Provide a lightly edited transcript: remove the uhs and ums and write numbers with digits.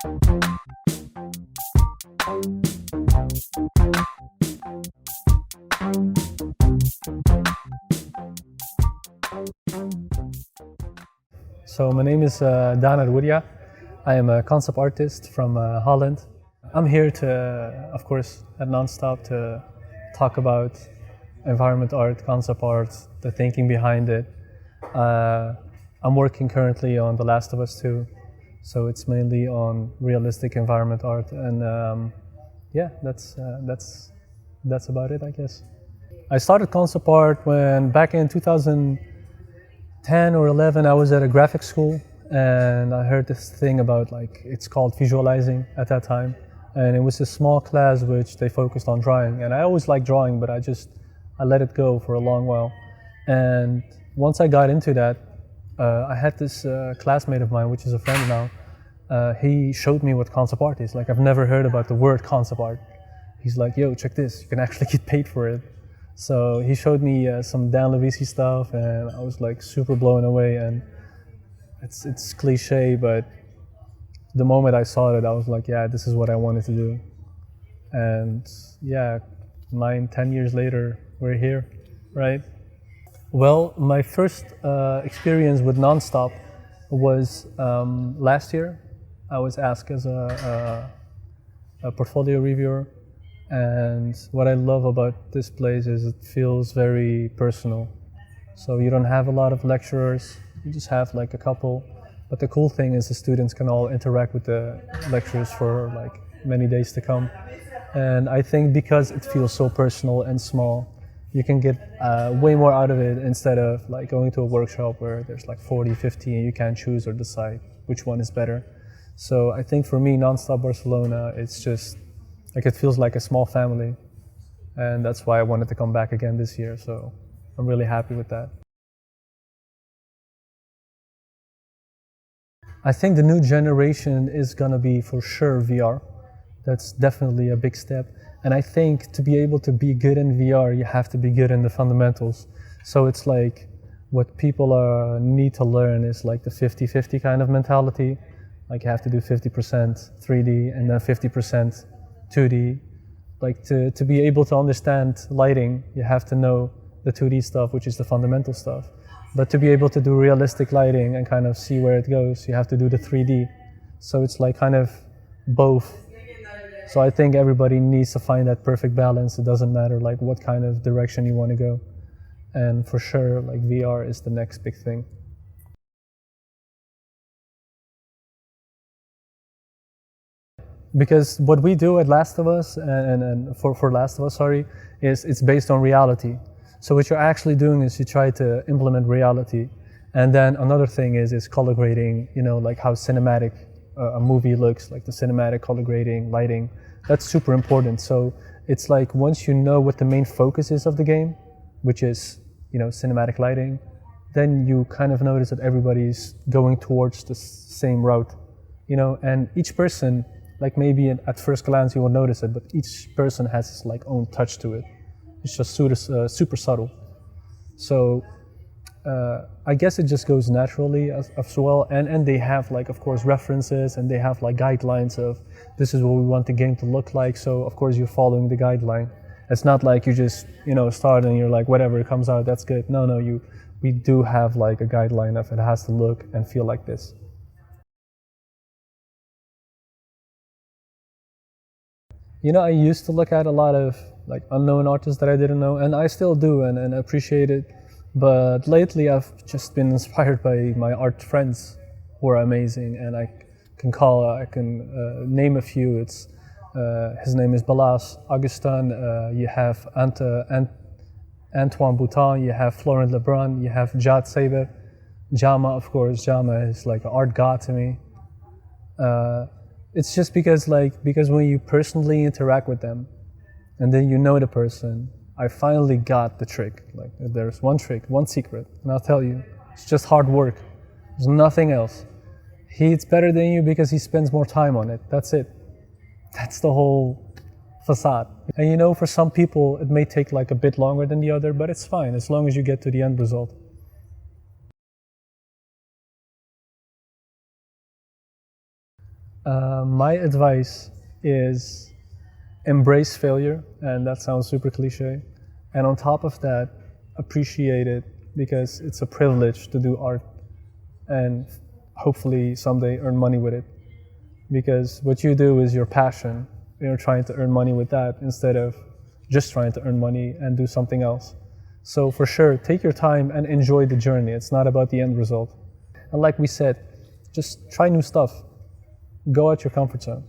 So my name is Danar Worya. I am a concept artist from Holland. I'm here to, of course, at NonStop to talk about environment art, concept art, the thinking behind it. I'm working currently on The Last of Us 2, so it's mainly on realistic environment art, and yeah, that's about it, I guess. I started concept art when back in 2010 or 11, I was at a graphic school, and I heard this thing about it's called visualizing at that time, and it was a small class which they focused on drawing, and I always liked drawing, but I let it go for a long while. And once I got into that, I had this classmate of mine, which is a friend now. He showed me what concept art is. I've never heard about the word concept art. He's like, yo, check this, you can actually get paid for it. So he showed me some Dan Levisi stuff, and I was super blown away. And it's cliche, but the moment I saw it, I was like, yeah, this is what I wanted to do. And yeah, 9-10 years later, we're here, right? Well, my first experience with NonStop was last year. I was asked as a portfolio reviewer, and what I love about this place is it feels very personal. So you don't have a lot of lecturers, you just have a couple. But the cool thing is the students can all interact with the lecturers for many days to come. And I think because it feels so personal and small, you can get way more out of it instead of going to a workshop where there's 40, 50 and you can't choose or decide which one is better. So I think for me, NonStop Barcelona, it's just it feels like a small family. And that's why I wanted to come back again this year. So I'm really happy with that. I think the new generation is gonna be for sure VR. That's definitely a big step. And I think to be able to be good in VR, you have to be good in the fundamentals. So it's what people need to learn is the 50-50 kind of mentality. You have to do 50% 3D and then 50% 2D. To be able to understand lighting, you have to know the 2D stuff, which is the fundamental stuff. But to be able to do realistic lighting and kind of see where it goes, you have to do the 3D. So it's kind of both. So I think everybody needs to find that perfect balance. It doesn't matter what kind of direction you want to go. And for sure, VR is the next big thing. Because what we do at Last of Us, and for Last of Us, sorry, is it's based on reality. So what you're actually doing is you try to implement reality. And then another thing is color grading, how cinematic a movie looks, the cinematic color grading, lighting. That's super important. So it's once you know what the main focus is of the game, which is, cinematic lighting, then you kind of notice that everybody's going towards the same route, and each person, maybe at first glance you will notice it, but each person has his own touch to it. It's just super subtle. So I guess it just goes naturally as well. And they have of course references, and they have guidelines of this is what we want the game to look like. So of course you're following the guideline. It's not you just start and you're whatever comes out, that's good. No, we do have a guideline of it has to look and feel like this. I used to look at a lot of unknown artists that I didn't know, and I still do and appreciate it. But lately I've just been inspired by my art friends who are amazing, and I can name a few. It's his name is Balas, Augustin, you have Antoine Boutin, you have Florent Lebrun, you have Jad Saber, Jama, of course. Jama is an art god to me. It's just because when you personally interact with them and then you know the person, I finally got the trick. There's one trick, one secret, and I'll tell you, it's just hard work. There's nothing else. He's better than you because he spends more time on it. That's it. That's the whole facade. And for some people, it may take a bit longer than the other, but it's fine as long as you get to the end result. My advice is embrace failure, and that sounds super cliche. And on top of that, appreciate it, because it's a privilege to do art and hopefully someday earn money with it. Because what you do is your passion. You're trying to earn money with that instead of just trying to earn money and do something else. So for sure, take your time and enjoy the journey. It's not about the end result. And like we said, just try new stuff. Go out your comfort zone.